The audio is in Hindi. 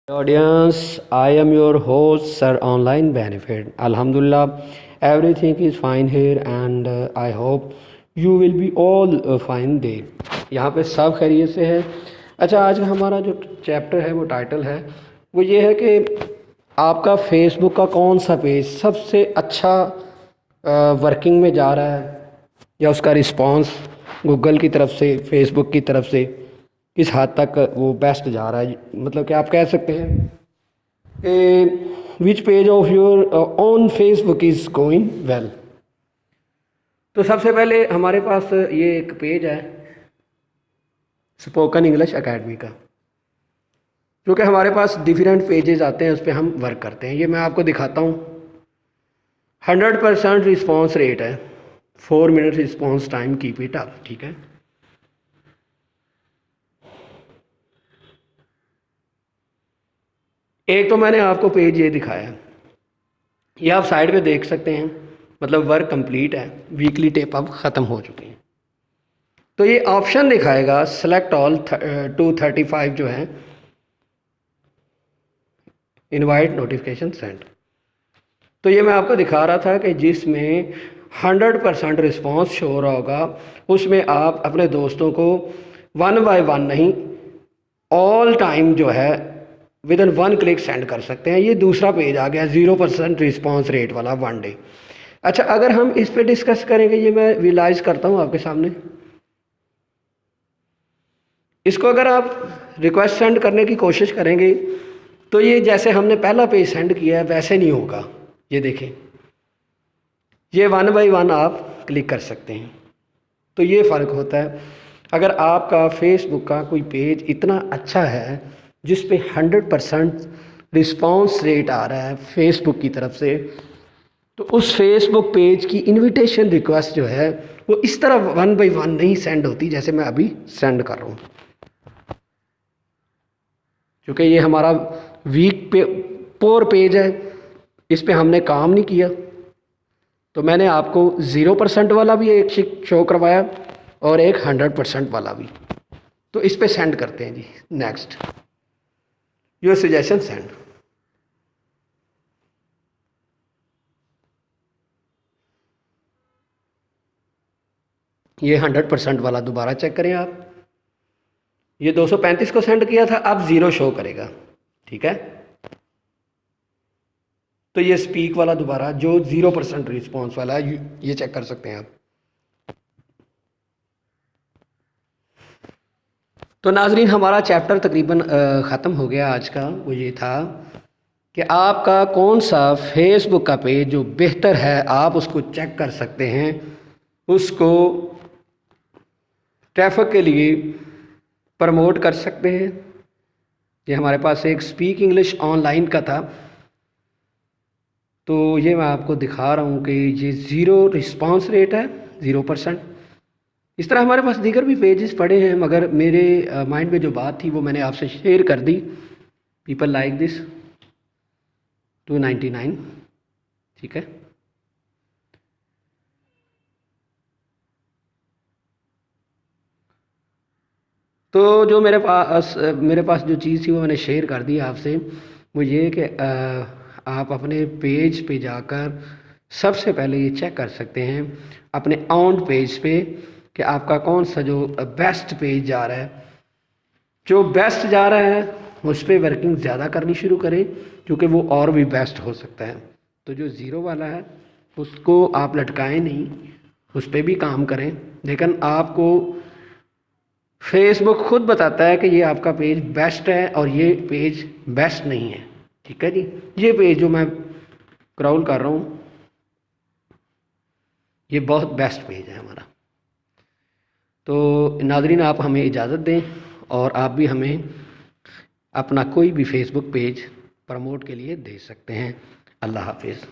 Audience, I am your host, Sir Online Benefit. Alhamdulillah, everything is fine here and I hope you will be all fine there. यहाँ पे सब खैरियत से है। अच्छा, आज का हमारा जो चैप्टर है, वो टाइटल है, वो ये है कि आपका फेसबुक का कौन सा पेज सबसे अच्छा वर्किंग में जा रहा है, या उसका रिस्पांस गूगल की तरफ से, फेसबुक की तरफ से किस हद तक वो बेस्ट जा रहा है। मतलब कि आप कह सकते हैं which page of your on Facebook is going well. तो सबसे पहले हमारे पास ये एक पेज है स्पोकन इंग्लिश एकेडमी का, जो कि हमारे पास डिफरेंट पेजेस आते हैं, उस पर हम वर्क करते हैं। ये मैं आपको दिखाता हूँ। 100% रिस्पॉन्स रेट है, 4 minute response time, keep it up. ठीक है, एक तो मैंने आपको पेज ये दिखाया, ये आप साइड पे देख सकते हैं, मतलब वर्क कंप्लीट है, वीकली टेप अब ख़त्म हो चुके हैं। तो ये ऑप्शन दिखाएगा सेलेक्ट ऑल 235 जो है, इनवाइट नोटिफिकेशन सेंड। तो ये मैं आपको दिखा रहा था कि जिसमें 100% रिस्पॉन्स शो हो रहा होगा, उसमें आप अपने दोस्तों को 1 बाय 1 नहीं, ऑल टाइम जो है विद इन 1 क्लिक सेंड कर सकते हैं। ये दूसरा पेज आ गया 0% रिस्पॉन्स रेट वाला 1 डे। अच्छा, अगर हम इस पे डिस्कस करेंगे, ये मैं विजुलाइज करता हूँ आपके सामने। इसको अगर आप रिक्वेस्ट सेंड करने की कोशिश करेंगे तो ये जैसे हमने पहला पेज सेंड किया है वैसे नहीं होगा। ये देखें, ये 1 बाय 1 आप क्लिक कर सकते हैं। तो ये फ़र्क होता है। अगर आपका फेसबुक का कोई पेज इतना अच्छा है जिस पे 100% रिस्पॉन्स रेट आ रहा है फेसबुक की तरफ से, तो उस फेसबुक पेज की इनविटेशन रिक्वेस्ट जो है वो इस तरह 1 बाय 1 नहीं सेंड होती जैसे मैं अभी सेंड कर रहा हूँ। क्योंकि ये हमारा वीक पे पोर पेज है, इस पे हमने काम नहीं किया, तो मैंने आपको 0% वाला भी एक शो करवाया और एक 100% वाला भी। तो इस पे सेंड करते हैं जी। Next, your suggestion send. ये 100% वाला दोबारा चेक करें आप। ये 235 को सेंड किया था, अब 0 शो करेगा। ठीक है, तो ये स्पीक वाला दोबारा जो 0% रिस्पॉन्स वाला है, ये चेक कर सकते हैं आप। तो नाजरीन, हमारा चैप्टर तकरीबन ख़त्म हो गया आज का। वो ये था कि आपका कौन सा फेसबुक का पेज जो बेहतर है, आप उसको चेक कर सकते हैं, उसको ट्रैफिक के लिए प्रमोट कर सकते हैं। ये हमारे पास एक स्पीक इंग्लिश ऑनलाइन का था, तो ये मैं आपको दिखा रहा हूँ कि ये 0 रिस्पॉन्स रेट है, 0%। इस तरह हमारे पास दीगर भी पेजेस पड़े हैं, मगर मेरे माइंड में जो बात थी वो मैंने आपसे शेयर कर दी। People like this 299। ठीक है, तो जो मेरे पास जो चीज़ थी वो मैंने शेयर कर दी आपसे। वो ये कि आप अपने पेज पे जाकर सबसे पहले ये चेक कर सकते हैं अपने ऑन पेज पे कि आपका कौन सा जो बेस्ट पेज जा रहा है। जो बेस्ट जा रहा है उस पर वर्किंग ज़्यादा करनी शुरू करें, क्योंकि वो और भी बेस्ट हो सकता है। तो जो 0 वाला है उसको आप लटकाएं नहीं, उस पर भी काम करें। लेकिन आपको फेसबुक खुद बताता है कि ये आपका पेज बेस्ट है और ये पेज बेस्ट नहीं है। ठीक है जी, ये पेज जो मैं क्रॉल कर रहा हूँ ये बहुत बेस्ट पेज है हमारा। तो नाज़रीन, आप हमें इजाज़त दें और आप भी हमें अपना कोई भी फेसबुक पेज प्रमोट के लिए दे सकते हैं। अल्लाह हाफिज़।